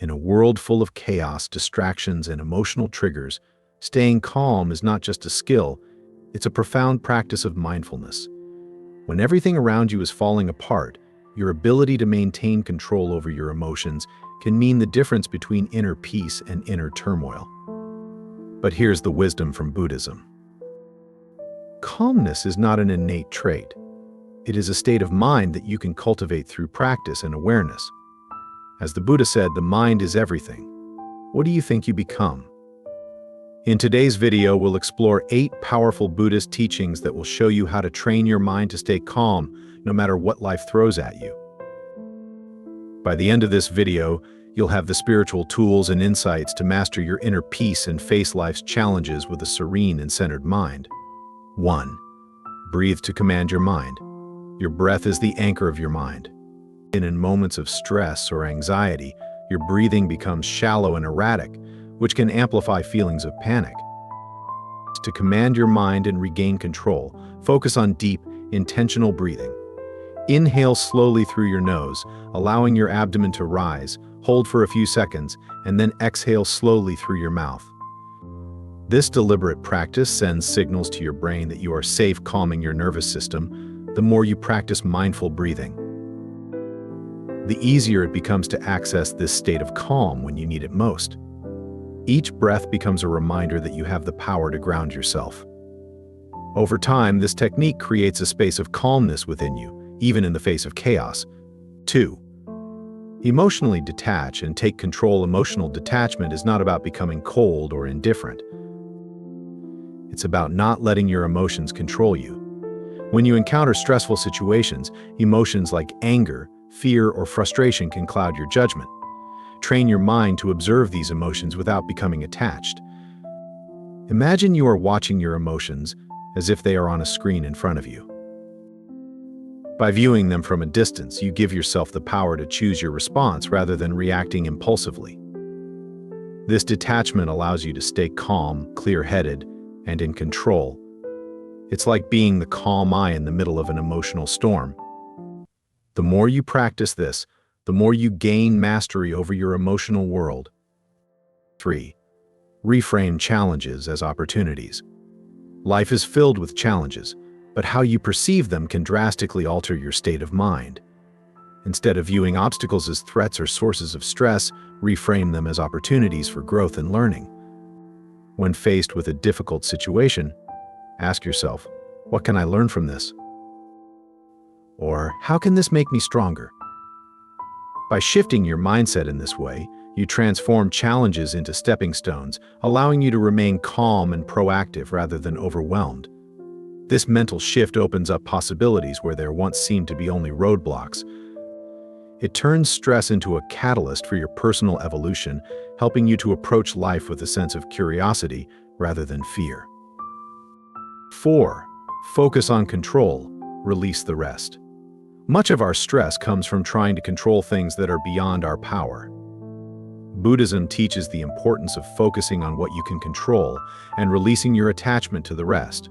In a world full of chaos, distractions, and emotional triggers, staying calm is not just a skill, it's a profound practice of mindfulness. When everything around you is falling apart, your ability to maintain control over your emotions can mean the difference between inner peace and inner turmoil. But here's the wisdom from Buddhism. Calmness is not an innate trait. It is a state of mind that you can cultivate through practice and awareness. As the Buddha said, the mind is everything. What do you think you become? In today's video, we'll explore 8 powerful Buddhist teachings that will show you how to train your mind to stay calm no matter what life throws at you. By the end of this video, you'll have the spiritual tools and insights to master your inner peace and face life's challenges with a serene and centered mind. 1. Breathe to command your mind. Your breath is the anchor of your mind. In moments of stress or anxiety, your breathing becomes shallow and erratic, which can amplify feelings of panic. To command your mind and regain control, focus on deep, intentional breathing. Inhale slowly through your nose, allowing your abdomen to rise, hold for a few seconds, and then exhale slowly through your mouth. This deliberate practice sends signals to your brain that you are safe, calming your nervous system the more you practice mindful breathing. The easier it becomes to access this state of calm when you need it most. Each breath becomes a reminder that you have the power to ground yourself. Over time, this technique creates a space of calmness within you, even in the face of chaos. 2. Emotionally detach and take control. Emotional detachment is not about becoming cold or indifferent. It's about not letting your emotions control you. When you encounter stressful situations, emotions like anger, fear, or frustration can cloud your judgment. Train your mind to observe these emotions without becoming attached. Imagine you are watching your emotions as if they are on a screen in front of you. By viewing them from a distance, you give yourself the power to choose your response rather than reacting impulsively. This detachment allows you to stay calm, clear-headed, and in control. It's like being the calm eye in the middle of an emotional storm. The more you practice this, the more you gain mastery over your emotional world. 3. Reframe challenges as opportunities. Life is filled with challenges, but how you perceive them can drastically alter your state of mind. Instead of viewing obstacles as threats or sources of stress, reframe them as opportunities for growth and learning. When faced with a difficult situation, ask yourself, what can I learn from this? Or, how can this make me stronger? By shifting your mindset in this way, you transform challenges into stepping stones, allowing you to remain calm and proactive rather than overwhelmed. This mental shift opens up possibilities where there once seemed to be only roadblocks. It turns stress into a catalyst for your personal evolution, helping you to approach life with a sense of curiosity rather than fear. 4. Focus on control, release the rest. Much of our stress comes from trying to control things that are beyond our power. Buddhism teaches the importance of focusing on what you can control and releasing your attachment to the rest.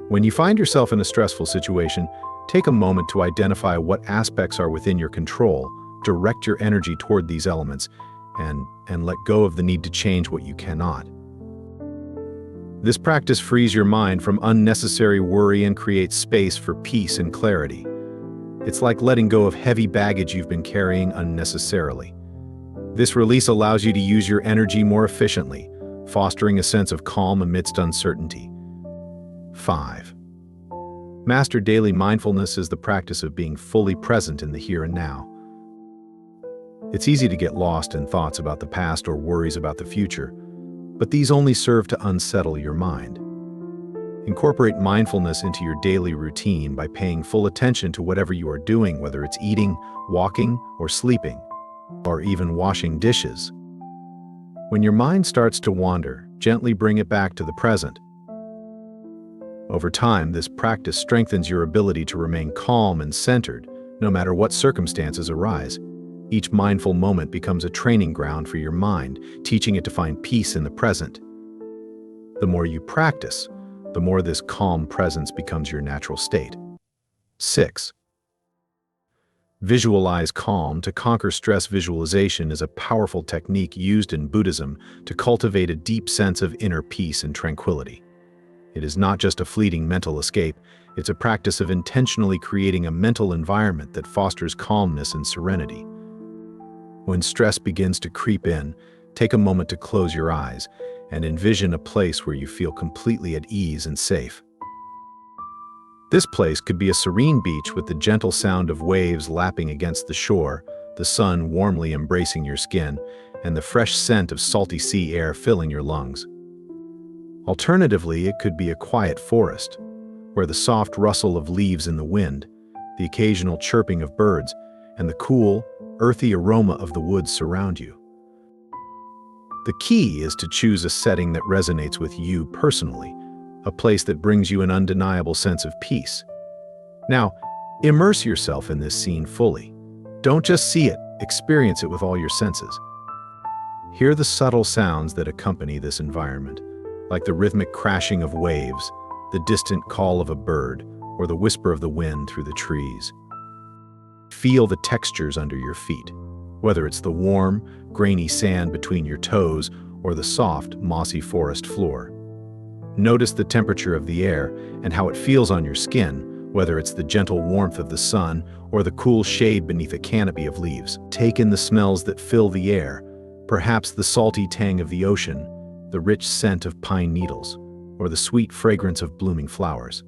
When you find yourself in a stressful situation, take a moment to identify what aspects are within your control, direct your energy toward these elements, and let go of the need to change what you cannot. This practice frees your mind from unnecessary worry and creates space for peace and clarity. It's like letting go of heavy baggage you've been carrying unnecessarily. This release allows you to use your energy more efficiently, fostering a sense of calm amidst uncertainty. 5. Master daily mindfulness is the practice of being fully present in the here and now. It's easy to get lost in thoughts about the past or worries about the future, but these only serve to unsettle your mind. Incorporate mindfulness into your daily routine by paying full attention to whatever you are doing, whether it's eating, walking, or sleeping, or even washing dishes. When your mind starts to wander, gently bring it back to the present. Over time, this practice strengthens your ability to remain calm and centered, no matter what circumstances arise. Each mindful moment becomes a training ground for your mind, teaching it to find peace in the present. The more you practice, the more this calm presence becomes your natural state. 6. Visualize calm to conquer stress. Visualization is a powerful technique used in Buddhism to cultivate a deep sense of inner peace and tranquility. It is not just a fleeting mental escape, it's a practice of intentionally creating a mental environment that fosters calmness and serenity. When stress begins to creep in, take a moment to close your eyes and envision a place where you feel completely at ease and safe. This place could be a serene beach with the gentle sound of waves lapping against the shore, the sun warmly embracing your skin, and the fresh scent of salty sea air filling your lungs. Alternatively, it could be a quiet forest, where the soft rustle of leaves in the wind, the occasional chirping of birds, and the cool, earthy aroma of the woods surround you. The key is to choose a setting that resonates with you personally, a place that brings you an undeniable sense of peace. Now, immerse yourself in this scene fully. Don't just see it, experience it with all your senses. Hear the subtle sounds that accompany this environment, like the rhythmic crashing of waves, the distant call of a bird, or the whisper of the wind through the trees. Feel the textures under your feet, whether it's the warm, grainy sand between your toes or the soft, mossy forest floor. Notice the temperature of the air and how it feels on your skin, whether it's the gentle warmth of the sun or the cool shade beneath a canopy of leaves. Take in the smells that fill the air, perhaps the salty tang of the ocean, the rich scent of pine needles, or the sweet fragrance of blooming flowers.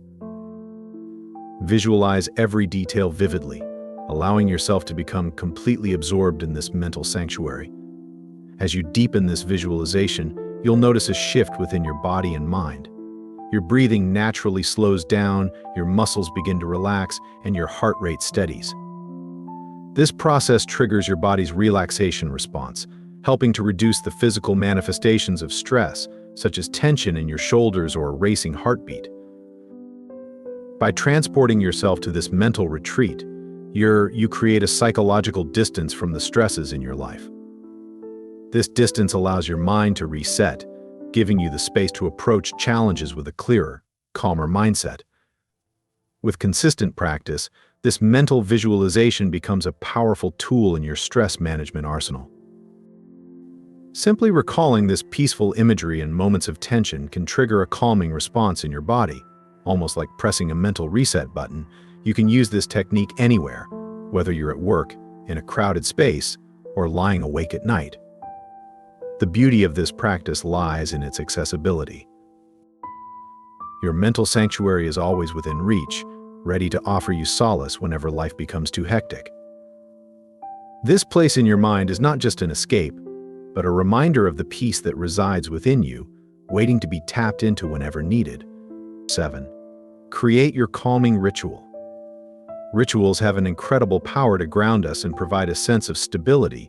Visualize every detail vividly, allowing yourself to become completely absorbed in this mental sanctuary. As you deepen this visualization, you'll notice a shift within your body and mind. Your breathing naturally slows down, your muscles begin to relax, and your heart rate steadies. This process triggers your body's relaxation response, helping to reduce the physical manifestations of stress, such as tension in your shoulders or a racing heartbeat. By transporting yourself to this mental retreat, you create a psychological distance from the stresses in your life. This distance allows your mind to reset, giving you the space to approach challenges with a clearer, calmer mindset. With consistent practice, this mental visualization becomes a powerful tool in your stress management arsenal. Simply recalling this peaceful imagery in moments of tension can trigger a calming response in your body. Almost like pressing a mental reset button, you can use this technique anywhere, whether you're at work, in a crowded space, or lying awake at night. The beauty of this practice lies in its accessibility. Your mental sanctuary is always within reach, ready to offer you solace whenever life becomes too hectic. This place in your mind is not just an escape, but a reminder of the peace that resides within you, waiting to be tapped into whenever needed. 7. Create your calming ritual. Rituals have an incredible power to ground us and provide a sense of stability,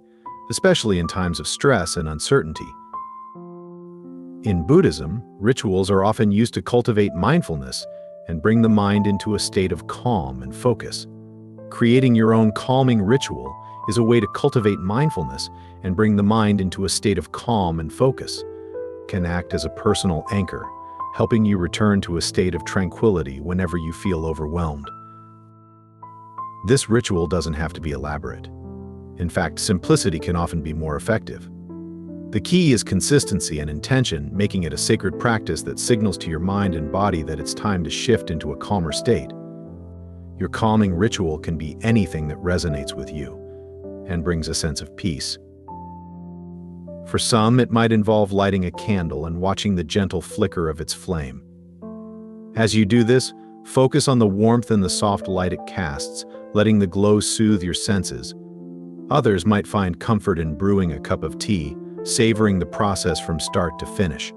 especially in times of stress and uncertainty. In Buddhism, rituals are often used to cultivate mindfulness and bring the mind into a state of calm and focus. Creating your own calming ritual is a way to cultivate mindfulness and bring the mind into a state of calm and focus. It can act as a personal anchor, helping you return to a state of tranquility whenever you feel overwhelmed. This ritual doesn't have to be elaborate. In fact, simplicity can often be more effective. The key is consistency and intention, making it a sacred practice that signals to your mind and body that it's time to shift into a calmer state. Your calming ritual can be anything that resonates with you and brings a sense of peace. For some, it might involve lighting a candle and watching the gentle flicker of its flame. As you do this, focus on the warmth and the soft light it casts, letting the glow soothe your senses. Others might find comfort in brewing a cup of tea, savoring the process from start to finish.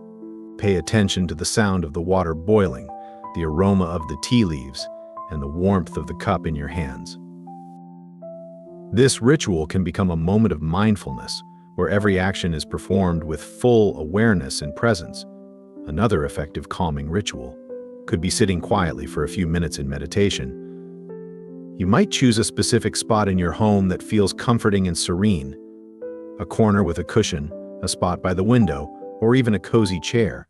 Pay attention to the sound of the water boiling, the aroma of the tea leaves, and the warmth of the cup in your hands. This ritual can become a moment of mindfulness, where every action is performed with full awareness and presence. Another effective calming ritual could be sitting quietly for a few minutes in meditation. You might choose a specific spot in your home that feels comforting and serene, a corner with a cushion, a spot by the window, or even a cozy chair.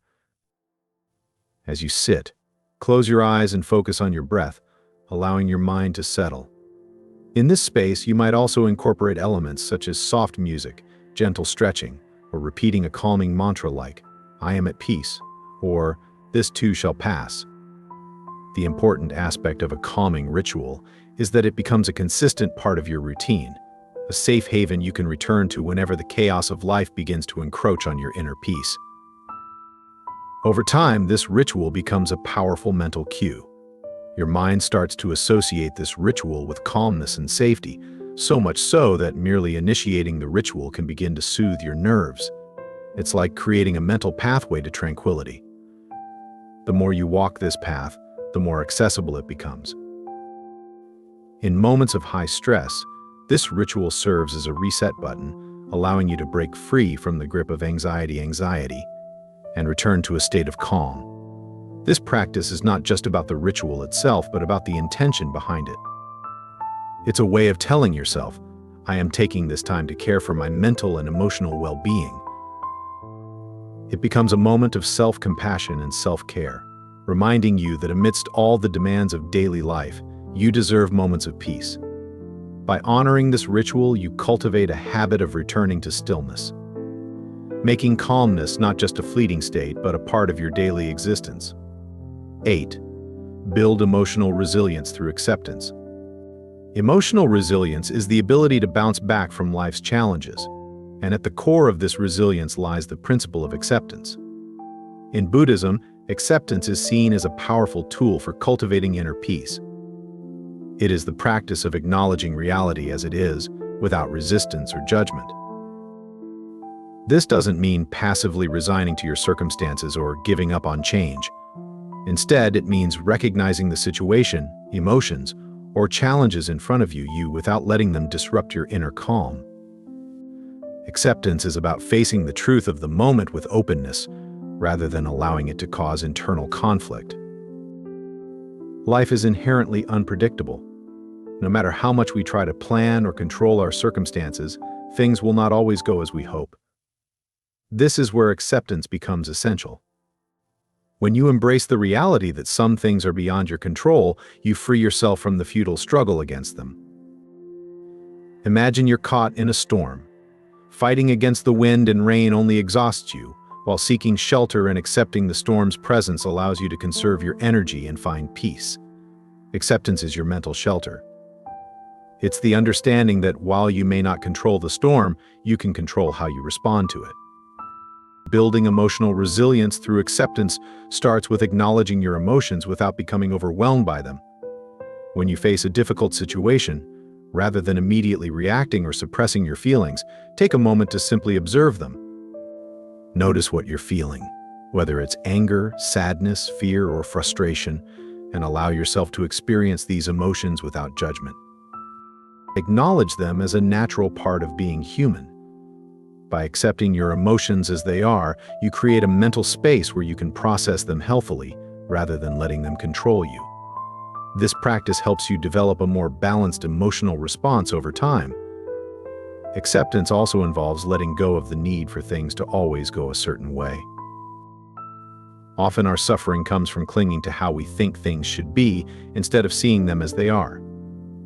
As you sit, close your eyes and focus on your breath, allowing your mind to settle. In this space, you might also incorporate elements such as soft music, gentle stretching, or repeating a calming mantra like, "I am at peace," or "This too shall pass." The important aspect of a calming ritual is that it becomes a consistent part of your routine, a safe haven you can return to whenever the chaos of life begins to encroach on your inner peace. Over time, this ritual becomes a powerful mental cue. Your mind starts to associate this ritual with calmness and safety, so much so that merely initiating the ritual can begin to soothe your nerves. It's like creating a mental pathway to tranquility. The more you walk this path, the more accessible it becomes. In moments of high stress, this ritual serves as a reset button, allowing you to break free from the grip of anxiety and return to a state of calm. This practice is not just about the ritual itself, but about the intention behind it. It's a way of telling yourself, "I am taking this time to care for my mental and emotional well-being." It becomes a moment of self-compassion and self-care, reminding you that amidst all the demands of daily life, you deserve moments of peace. By honoring this ritual, you cultivate a habit of returning to stillness, making calmness not just a fleeting state, but a part of your daily existence. 8. Build emotional resilience through acceptance. Emotional resilience is the ability to bounce back from life's challenges, and at the core of this resilience lies the principle of acceptance. In Buddhism, acceptance is seen as a powerful tool for cultivating inner peace. It is the practice of acknowledging reality as it is, without resistance or judgment. This doesn't mean passively resigning to your circumstances or giving up on change. Instead, it means recognizing the situation, emotions, or challenges in front of you without letting them disrupt your inner calm. Acceptance is about facing the truth of the moment with openness, rather than allowing it to cause internal conflict. Life is inherently unpredictable. No matter how much we try to plan or control our circumstances, things will not always go as we hope. This is where acceptance becomes essential. When you embrace the reality that some things are beyond your control, you free yourself from the futile struggle against them. Imagine you're caught in a storm. Fighting against the wind and rain only exhausts you, while seeking shelter and accepting the storm's presence allows you to conserve your energy and find peace. Acceptance is your mental shelter. It's the understanding that while you may not control the storm, you can control how you respond to it. Building emotional resilience through acceptance starts with acknowledging your emotions without becoming overwhelmed by them. When you face a difficult situation, rather than immediately reacting or suppressing your feelings, take a moment to simply observe them. Notice what you're feeling, whether it's anger, sadness, fear, or frustration, and allow yourself to experience these emotions without judgment. Acknowledge them as a natural part of being human. By accepting your emotions as they are, you create a mental space where you can process them healthily, rather than letting them control you. This practice helps you develop a more balanced emotional response over time. Acceptance also involves letting go of the need for things to always go a certain way. Often our suffering comes from clinging to how we think things should be instead of seeing them as they are.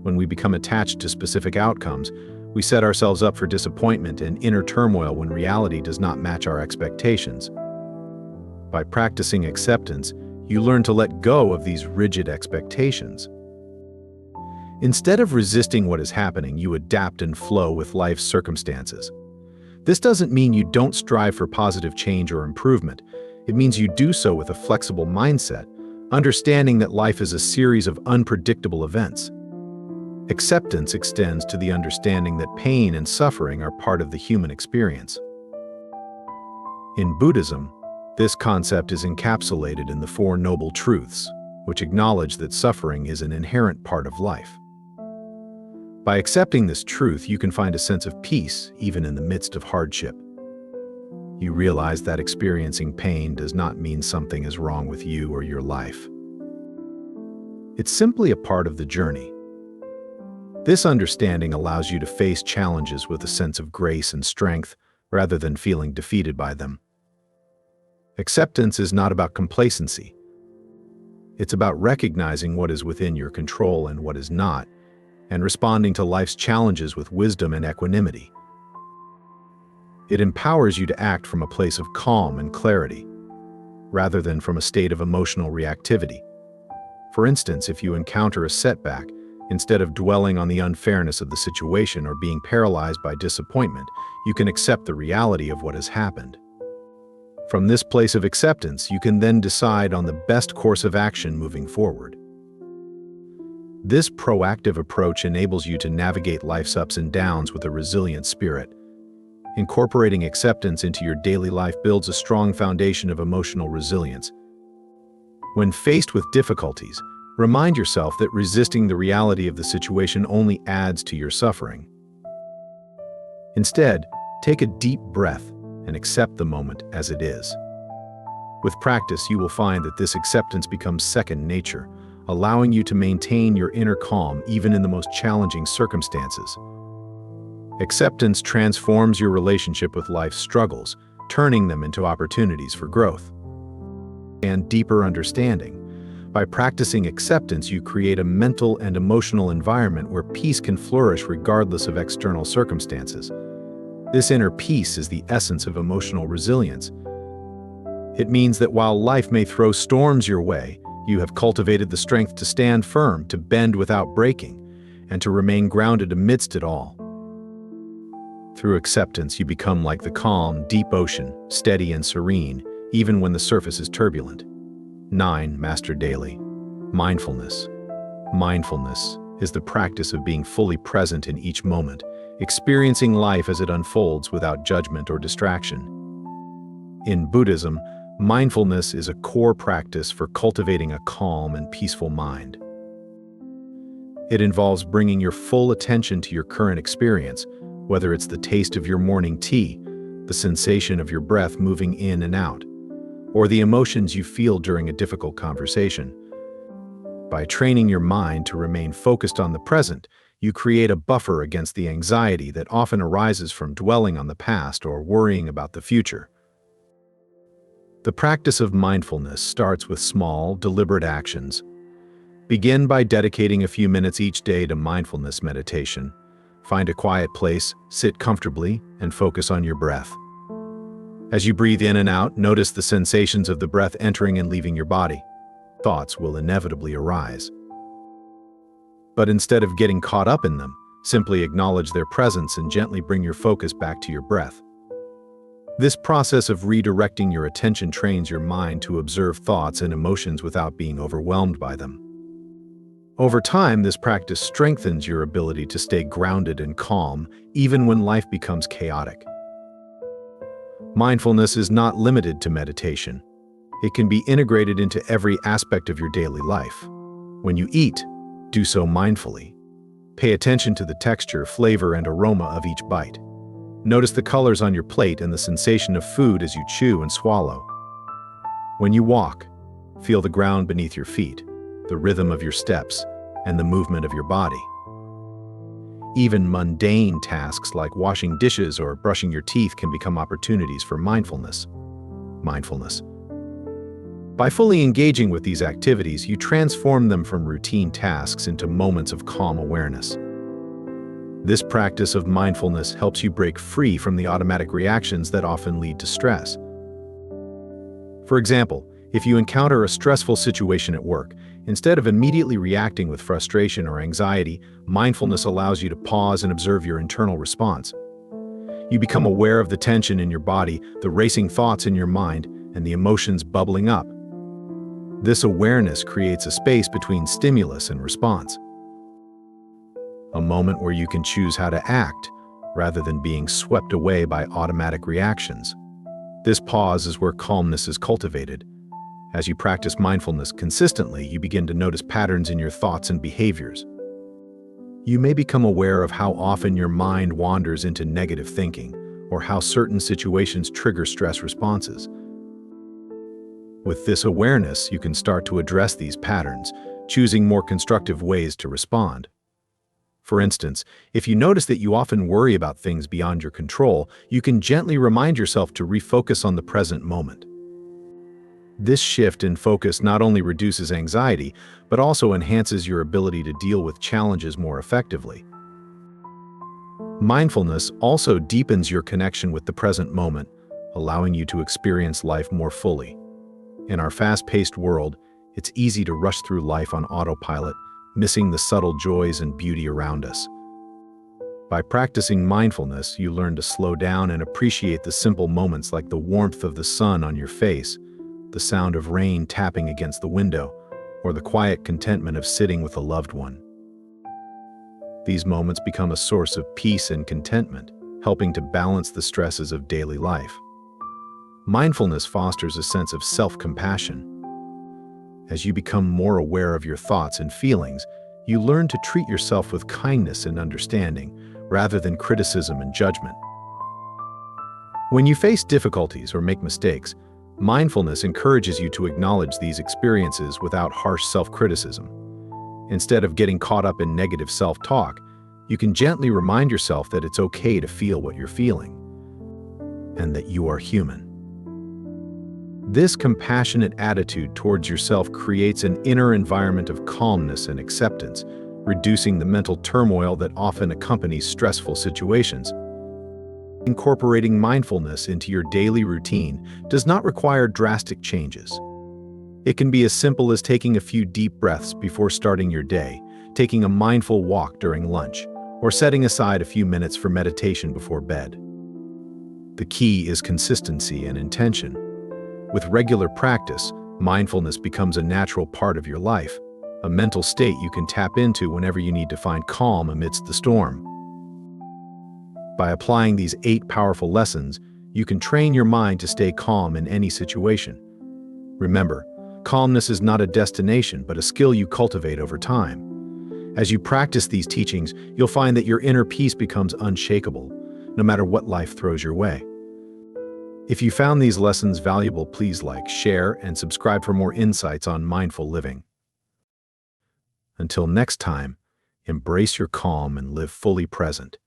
When we become attached to specific outcomes, we set ourselves up for disappointment and inner turmoil when reality does not match our expectations. By practicing acceptance, you learn to let go of these rigid expectations. Instead of resisting what is happening, you adapt and flow with life's circumstances. This doesn't mean you don't strive for positive change or improvement. It means you do so with a flexible mindset, understanding that life is a series of unpredictable events. Acceptance extends to the understanding that pain and suffering are part of the human experience. In Buddhism, this concept is encapsulated in the Four Noble Truths, which acknowledge that suffering is an inherent part of life. By accepting this truth, you can find a sense of peace even in the midst of hardship. You realize that experiencing pain does not mean something is wrong with you or your life. It's simply a part of the journey. This understanding allows you to face challenges with a sense of grace and strength, rather than feeling defeated by them. Acceptance is not about complacency. It's about recognizing what is within your control and what is not, and responding to life's challenges with wisdom and equanimity. It empowers you to act from a place of calm and clarity, rather than from a state of emotional reactivity. For instance, if you encounter a setback, instead of dwelling on the unfairness of the situation or being paralyzed by disappointment, you can accept the reality of what has happened. From this place of acceptance, you can then decide on the best course of action moving forward. This proactive approach enables you to navigate life's ups and downs with a resilient spirit. Incorporating acceptance into your daily life builds a strong foundation of emotional resilience. When faced with difficulties, remind yourself that resisting the reality of the situation only adds to your suffering. Instead, take a deep breath and accept the moment as it is. With practice, you will find that this acceptance becomes second nature, allowing you to maintain your inner calm even in the most challenging circumstances. Acceptance transforms your relationship with life's struggles, turning them into opportunities for growth and deeper understanding. By practicing acceptance, you create a mental and emotional environment where peace can flourish regardless of external circumstances. This inner peace is the essence of emotional resilience. It means that while life may throw storms your way, you have cultivated the strength to stand firm, to bend without breaking, and to remain grounded amidst it all. Through acceptance, you become like the calm, deep ocean, steady and serene, even when the surface is turbulent. 9. Master daily. Mindfulness. Mindfulness is the practice of being fully present in each moment, experiencing life as it unfolds without judgment or distraction. In Buddhism, mindfulness is a core practice for cultivating a calm and peaceful mind. It involves bringing your full attention to your current experience, whether it's the taste of your morning tea, the sensation of your breath moving in and out, or the emotions you feel during a difficult conversation. By training your mind to remain focused on the present, you create a buffer against the anxiety that often arises from dwelling on the past or worrying about the future. The practice of mindfulness starts with small, deliberate actions. Begin by dedicating a few minutes each day to mindfulness meditation. Find a quiet place, sit comfortably, and focus on your breath. As you breathe in and out, notice the sensations of the breath entering and leaving your body. Thoughts will inevitably arise. But instead of getting caught up in them, simply acknowledge their presence and gently bring your focus back to your breath. This process of redirecting your attention trains your mind to observe thoughts and emotions without being overwhelmed by them. Over time, this practice strengthens your ability to stay grounded and calm, even when life becomes chaotic. Mindfulness is not limited to meditation. It can be integrated into every aspect of your daily life. When you eat, do so mindfully. Pay attention to the texture, flavor, and aroma of each bite. Notice the colors on your plate and the sensation of food as you chew and swallow. When you walk, feel the ground beneath your feet, the rhythm of your steps, and the movement of your body. Even mundane tasks like washing dishes or brushing your teeth can become opportunities for mindfulness. By fully engaging with these activities, you transform them from routine tasks into moments of calm awareness. This practice of mindfulness helps you break free from the automatic reactions that often lead to stress. For example, if you encounter a stressful situation at work, instead of immediately reacting with frustration or anxiety, mindfulness allows you to pause and observe your internal response. You become aware of the tension in your body, the racing thoughts in your mind, and the emotions bubbling up. This awareness creates a space between stimulus and response. A moment where you can choose how to act, rather than being swept away by automatic reactions. This pause is where calmness is cultivated. As you practice mindfulness consistently, you begin to notice patterns in your thoughts and behaviors. You may become aware of how often your mind wanders into negative thinking, or how certain situations trigger stress responses. With this awareness, you can start to address these patterns, choosing more constructive ways to respond. For instance, if you notice that you often worry about things beyond your control, you can gently remind yourself to refocus on the present moment. This shift in focus not only reduces anxiety, but also enhances your ability to deal with challenges more effectively. Mindfulness also deepens your connection with the present moment, allowing you to experience life more fully. In our fast-paced world, it's easy to rush through life on autopilot, missing the subtle joys and beauty around us. By practicing mindfulness, you learn to slow down and appreciate the simple moments like the warmth of the sun on your face, the sound of rain tapping against the window, or the quiet contentment of sitting with a loved one. These moments become a source of peace and contentment, helping to balance the stresses of daily life. Mindfulness fosters a sense of self-compassion. As you become more aware of your thoughts and feelings, you learn to treat yourself with kindness and understanding, rather than criticism and judgment. When you face difficulties or make mistakes, mindfulness encourages you to acknowledge these experiences without harsh self-criticism. Instead of getting caught up in negative self-talk, you can gently remind yourself that it's okay to feel what you're feeling, and that you are human. This compassionate attitude towards yourself creates an inner environment of calmness and acceptance, reducing the mental turmoil that often accompanies stressful situations. Incorporating mindfulness into your daily routine does not require drastic changes. It can be as simple as taking a few deep breaths before starting your day, taking a mindful walk during lunch, or setting aside a few minutes for meditation before bed. The key is consistency and intention. With regular practice, mindfulness becomes a natural part of your life, a mental state you can tap into whenever you need to find calm amidst the storm. By applying these 8 powerful lessons, you can train your mind to stay calm in any situation. Remember, calmness is not a destination, but a skill you cultivate over time. As you practice these teachings, you'll find that your inner peace becomes unshakable, no matter what life throws your way. If you found these lessons valuable, please like, share, and subscribe for more insights on mindful living. Until next time, embrace your calm and live fully present.